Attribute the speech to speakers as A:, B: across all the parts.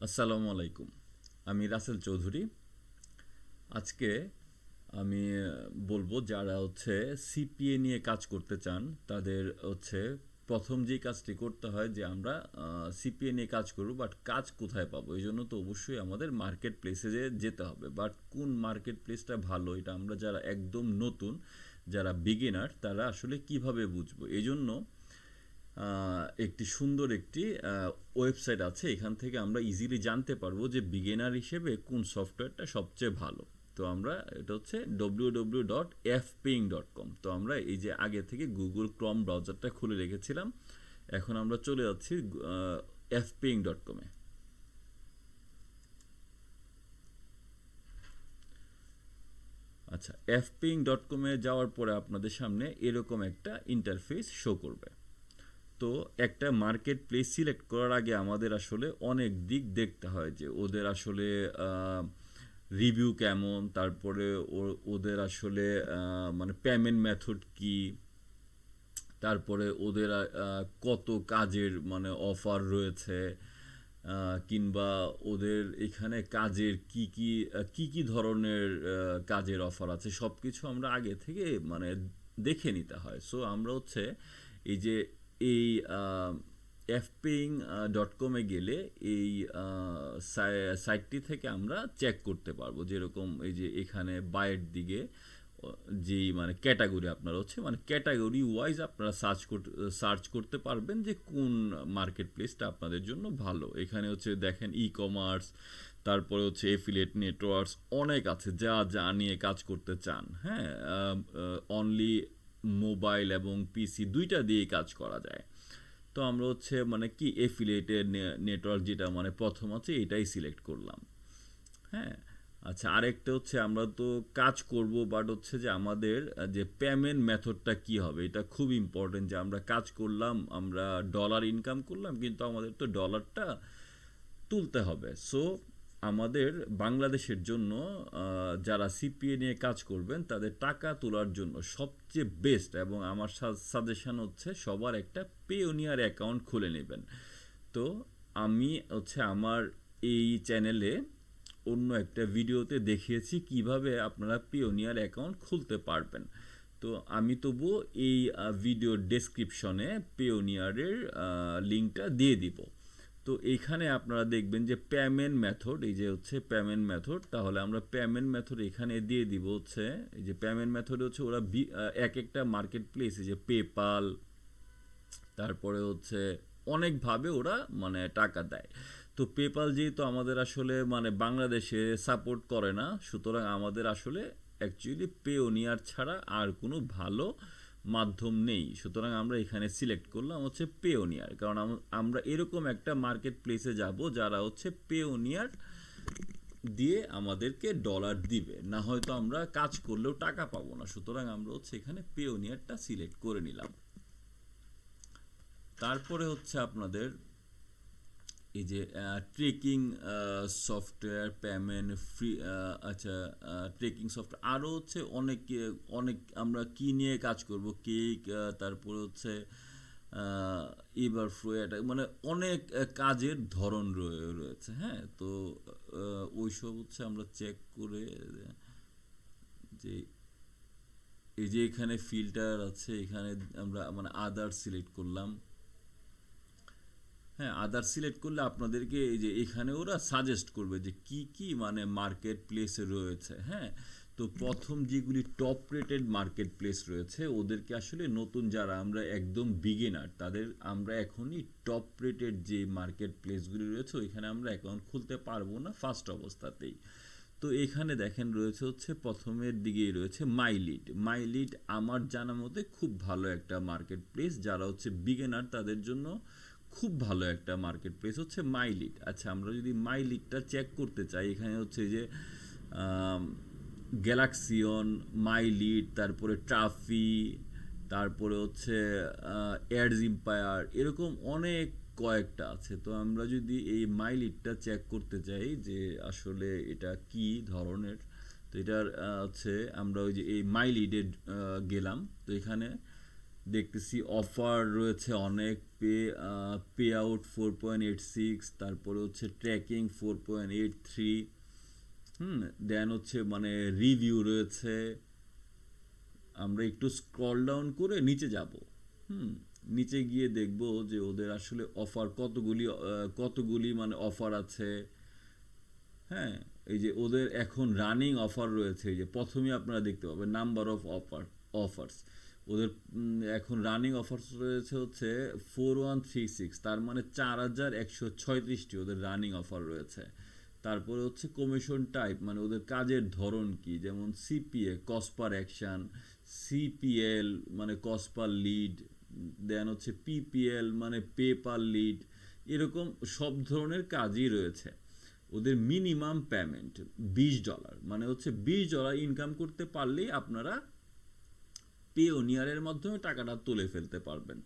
A: আসসালামু আলাইকুম। আমি রাসেল চৌধুরী। আজকে আমি বলবো যারা সিপিএ নিয়ে কাজ করতে চান তাদের প্রথম যেই কাজটি করতে হয় যে আমরা সিপিএ নিয়ে কাজ করব, বাট কাজ কোথায় পাবো? এই জন্য তো অবশ্যই আমাদের মার্কেট প্লেসে যেতে হবে। বাট কোন মার্কেট প্লেসটা ভালো, এটা আমরা যারা একদম নতুন, যারা বিগিনার, তারা আসলে কিভাবে বুঝবো? এই জন্য একটি সুন্দর একটি ওয়েবসাইট আছে, এখান থেকে আমরা ইজিলি জানতে পারবো যে বিগিনার হিসেবে কোন সফটওয়্যারটা সবচেয়ে ভালো। তো আমরা এটা হচ্ছে www.fping.com। তো আমরা এই যে আগে থেকে গুগল ক্রোম ব্রাউজারটা খুলে রেখেছিলাম, এখন আমরা চলে যাচ্ছি fping.com এ। আচ্ছা, fping.com এ যাওয়ার পরে আপনাদের সামনে এরকম একটা ইন্টারফেস শো করবে। তো একটা মার্কেট প্লেস সিলেক্ট করার আগে আমাদের আসলে অনেক দিক দেখতে হয়, যে ওদের আসলে রিভিউ কেমন, তারপরে ওদের আসলে মানে পেমেন্ট মেথড কি, তারপরে ওদের কত কাজের মানে অফার রয়েছে, কিংবা ওদের এখানে কাজের কি ধরনের কাজের অফার আছে, সব কিছু আমরা আগে থেকে মানে দেখে নিতে হয়। সো আমরা এই যে এই fping.com-এ গেলে এই সাইটটি থেকে আমরা চেক করতে পারবো, যেরকম এই যে এখানে বায়ের দিকে যেই মানে ক্যাটাগরি আপনারা মানে ক্যাটাগরি ওয়াইজ আপনারা সার্চ করতে পারবেন যে কোন মার্কেট প্লেসটা আপনাদের জন্য ভালো। এখানে দেখেন ই কমার্স, তারপরে এফিলিয়েট নেটওয়ার্কস, অনেক আছে যা যা নিয়ে কাজ করতে চান। হ্যাঁ, অনলি মোবাইল এবং পিসি দুইটা দিয়ে কাজ করা যায়। তো আমরা মানে কি এফিলিয়েটেড নেটওয়ার্ক যেটা মানে প্রথম আছে এটাই সিলেক্ট করলাম। হ্যাঁ, আচ্ছা, আরেকটা আমরা তো কাজ করব, বাট যে আমাদের যে পেমেন্ট মেথডটা কি হবে এটা খুব ইম্পর্টেন্ট। যে আমরা কাজ করলাম, আমরা ডলার ইনকাম করলাম, কিন্তু আমাদের তো ডলারটা তুলতে হবে। সো আমাদের বাংলাদেশের জন্য যারা সিপিএ নিয়ে কাজ করবেন তাদের টাকা তোলার জন্য সবচেয়ে বেস্ট এবং আমার সাজেশন সবার একটা পেওনিয়ার অ্যাকাউন্ট খুলে নেবেন। তো আমি আমার এই চ্যানেলে অন্য একটা ভিডিওতে দেখিয়েছি কিভাবে আপনারা পিওনিয়ার অ্যাকাউন্ট খুলতে পারবেন। তো আমি তবুও এই ভিডিও ডেসক্রিপশনে পিওনিয়ারের লিঙ্কটা দিয়ে দিব। তো এইখানে আপনারা দেখবেন যে পেমেন্ট মেথড, এই যে পেমেন্ট মেথড, তাহলে আমরা পেমেন্ট মেথড এখানে দিয়ে দিব এই যে পেমেন্ট মেথড ওরা এক একটা মার্কেট প্লেস, এই যে পেপাল, তারপরে অনেকভাবে ওরা মানে টাকা দেয়। তো পেপাল যেহেতু আমাদের আসলে মানে বাংলাদেশে সাপোর্ট করে না, সুতরাং আমাদের আসলে অ্যাকচুয়ালি পেওনিয়ার ছাড়া আর কোনো ভালো মাধ্যম নেই। সুতরাং আমরা এখানে সিলেক্ট করলাম পেওনিয়ার, কারণ আমরা এরকম একটা মার্কেট প্লেসে যাব যারা পেওনিয়ার দিয়ে আমাদেরকে ডলার দিবে, না হয়তো আমরা কাজ করলেও টাকা পাবো না। সুতরাং আমরা এখানে পেওনিয়ারটা সিলেক্ট করে নিলাম। তারপরে আপনাদের এই যে ট্রেকিং সফটওয়্যার, পেমেন্ট ফ্রি, আচ্ছা, ট্রেকিং সফটওয়্যার আরও অনেক অনেক আমরা কি নিয়ে কাজ করব, কেক, তারপরে এবার ফ্লো, এটা মানে অনেক কাজের ধরন রয়েছে। হ্যাঁ, তো ওইসব আমরা চেক করে যে এই যে এখানে ফিল্টার আছে, এখানে আমরা মানে আদার সিলেক্ট করলাম। হ্যাঁ, আদার সিলেক্ট করলে আপনাদেরকে এই যে এখানে ওরা সাজেস্ট করবে যে কি কি মানে মার্কেট প্লেসে রয়েছে। হ্যাঁ, তো প্রথম যেগুলি টপ রেটেড মার্কেট প্লেস রয়েছে ওদেরকে আসলে নতুন যারা আমরা একদম বিগিনার তাদের আমরা এখনই টপ রেটেড যে মার্কেট প্লেসগুলি রয়েছে ওইখানে আমরা অ্যাকাউন্ট খুলতে পারবো না ফার্স্ট অবস্থাতেই। তো এখানে দেখেন রয়েছে প্রথমের দিকেই রয়েছে মাই লিড আমার জানা মতে খুব ভালো একটা মার্কেট প্লেস, যারা বিগিনার তাদের জন্য খুব ভালো একটা মার্কেট প্লেস মাই লিড। আচ্ছা, আমরা যদি মাই লিডটা চেক করতে চাই, এখানে যে গ্যালাক্সিয়ন, মাই লিড, তারপরে ট্রাফি, তারপরে এয়ারস এম্পায়ার, এরকম অনেক কয়েকটা আছে। তো আমরা যদি এই মাই লিডটা চেক করতে চাই যে আসলে এটা কি ধরনের, তো এটার আমরা ওই যে এই মাই লিডে গেলাম। তো এখানে দেখতেছি অফার রয়েছে অনেক, পে আউট 4.86, তারপরে হচ্ছে ট্র্যাকিং 4.83। দেন হচ্ছে মানে রিভিউ রয়েছে। আমরা একটু স্ক্রল ডাউন করে নিচে যাব। হুম নিচে গিয়ে দেখব যে ওদের আসলে অফার কতগুলি মানে অফার আছে। হ্যাঁ, এই যে ওদের এখন রানিং অফার রয়েছে, এই যে প্রথমে আপনারা দেখতে পাবেন নাম্বার অফ অফার্স। ওদের এখন রানিং অফার্স রয়েছে হচ্ছে 4136, তার মানে 4136টি ওদের রানিং অফার রয়েছে। তারপরে হচ্ছে কমিশন টাইপ, মানে ওদের কাজের ধরন কি, যেমন CPA cost per action, CPL মানে কস্ট পার লিড, দেন হচ্ছে পিপিএল মানে পে পার লিড, এরকম সব ধরনের কাজই রয়েছে। ওদের মিনিমাম পেমেন্ট $20, মানে হচ্ছে $20 ইনকাম করতে পারলেই আপনারা পেওনিয়ারের মাধ্যমে টাকাটা তুলে ফেলতে পারবেন।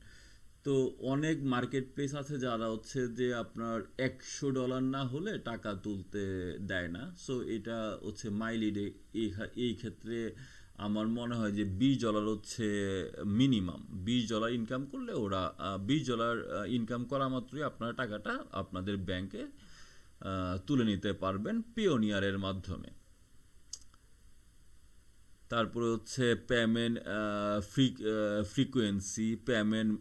A: তো অনেক মার্কেট প্লেস আছে যারা হচ্ছে যে আপনার $100 না হলে টাকা তুলতে দেয় না। সো এটা হচ্ছে মাইলিডে এই ক্ষেত্রে আমার মনে হয় যে $20 হচ্ছে মিনিমাম। $20 ইনকাম করলে ওরা $20 ইনকাম করা মাত্রই আপনারা টাকাটা আপনাদের ব্যাংকে তুলে নিতে পারবেন পিওনিয়ারের মাধ্যমে। তারপরে হচ্ছে পেমেন্ট ফ্রিকোয়েন্সি, পেমেন্ট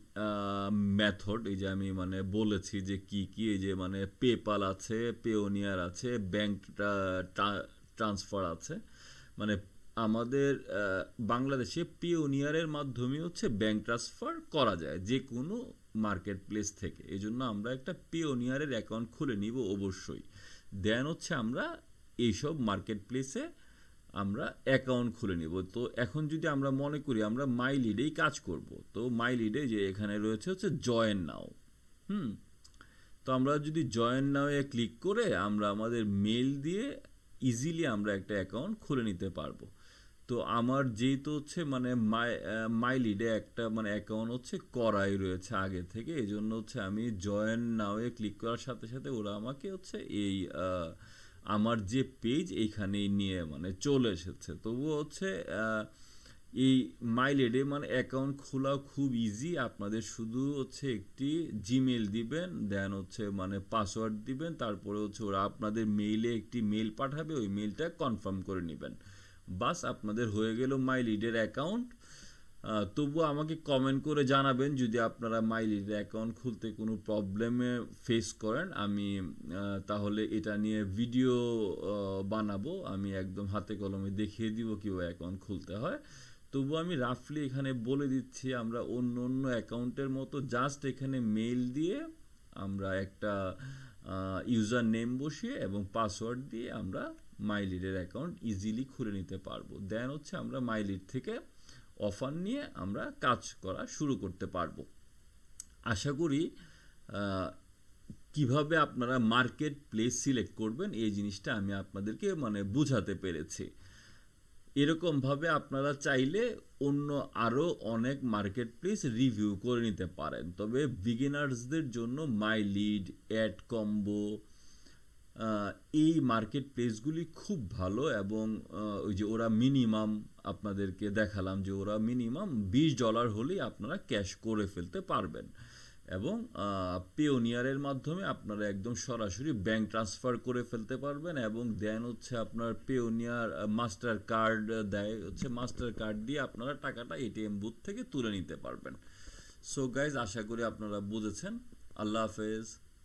A: মেথড, এই যে আমি মানে বলেছি যে কি কি, এই যে মানে পেপাল আছে, পেওনিয়ার আছে, ব্যাংক ট্রান্সফার আছে। মানে আমাদের বাংলাদেশে পিওনিয়ারের মাধ্যমে হচ্ছে ব্যাংক ট্রান্সফার করা যায় যে কোনো মার্কেট প্লেস থেকে। এই জন্য আমরা একটা পিওনিয়ারের অ্যাকাউন্ট খুলে নিব অবশ্যই। দেন হচ্ছে আমরা এইসব মার্কেট প্লেসে আমরা অ্যাকাউন্ট খুলে নিব। তো এখন যদি আমরা মনে করি আমরা মাই লিডেই কাজ করব, তো মাই লিডে যে এখানে রয়েছে হচ্ছে জয়েন নাও। হুম তো আমরা যদি জয়েন নাও এ ক্লিক করে আমরা আমাদের মেল দিয়ে ইজিলি আমরা একটা অ্যাকাউন্ট খুলে নিতে পারবো। তো আমার যেহেতু হচ্ছে মানে মাই লিডে একটা মানে অ্যাকাউন্ট হচ্ছে করাই রয়েছে আগে থেকে, এই জন্য হচ্ছে আমি জয়েন নাও এ ক্লিক করার সাথে সাথে ওরা আমাকে হচ্ছে এই আমার যে পেজ এইখানেই নিয়ে মানে চলে এসেছে। তবুও হচ্ছে এই মাইলেডে মানে অ্যাকাউন্ট খোলা খুব ইজি। আপনাদের শুধু হচ্ছে একটি জিমেল দিবেন, দেন হচ্ছে মানে পাসওয়ার্ড দিবেন, তারপরে হচ্ছে ওরা আপনাদের মেইলে একটি মেল পাঠাবে, ওই মেলটা কনফার্ম করে নেবেন। বাস আপনাদের হয়ে গেল মাই লিডের অ্যাকাউন্ট। তবুও আমাকে কমেন্ট করে জানাবেন যদি আপনারা মাই লিডের অ্যাকাউন্ট খুলতে কোনো প্রবলেমে ফেস করেন। আমি তাহলে এটা নিয়ে ভিডিও বানাবো, আমি একদম হাতে কলমে দেখিয়ে দিব কীভাবে অ্যাকাউন্ট খুলতে হয়। তবু আমি রাফলি এখানে বলে দিচ্ছি, আমরা অন্য অন্য অ্যাকাউন্টের মতো জাস্ট এখানে মেল দিয়ে আমরা একটা ইউজার নেম বসিয়ে এবং পাসওয়ার্ড দিয়ে আমরা মাইলিডের অ্যাকাউন্ট ইজিলি খুলে নিতে পারবো। দেন হচ্ছে আমরা মাইলিড থেকে অফার নিয়ে আমরা কাজ করা শুরু করতে পারবো। আশা করি কিভাবে আপনারা মার্কেট প্লেস সিলেক্ট করবেন এই জিনিসটা আমি আপনাদেরকে মানে বুঝাতে পেরেছি। এরকমভাবে আপনারা চাইলে অন্য আরও অনেক মার্কেট প্লেস রিভিউ করে নিতে পারেন। তবে বিগিনার্সদের জন্য মাই লিড, অ্যাড কম্বো, এই মার্কেট প্লেসগুলি খুব ভালো। এবং ওই যে ওরা মিনিমাম আপনাদেরকে দেখালাম যে ওরা মিনিমাম $20 হলেই আপনারা ক্যাশ করে ফেলতে পারবেন। এবং পেওনিয়ারের মাধ্যমে আপনারা একদম সরাসরি ব্যাংক ট্রান্সফার করে ফেলতে পারবেন। এবং দেন হচ্ছে আপনার পেওনিয়ার মাস্টার কার্ড দেয়, হচ্ছে মাস্টার কার্ড দিয়ে আপনারা টাকাটা এটিএম বুথ থেকে তুলে নিতে পারবেন। সো গাইজ, আশা করি আপনারা বুঝেছেন। আল্লাহ হাফেজ।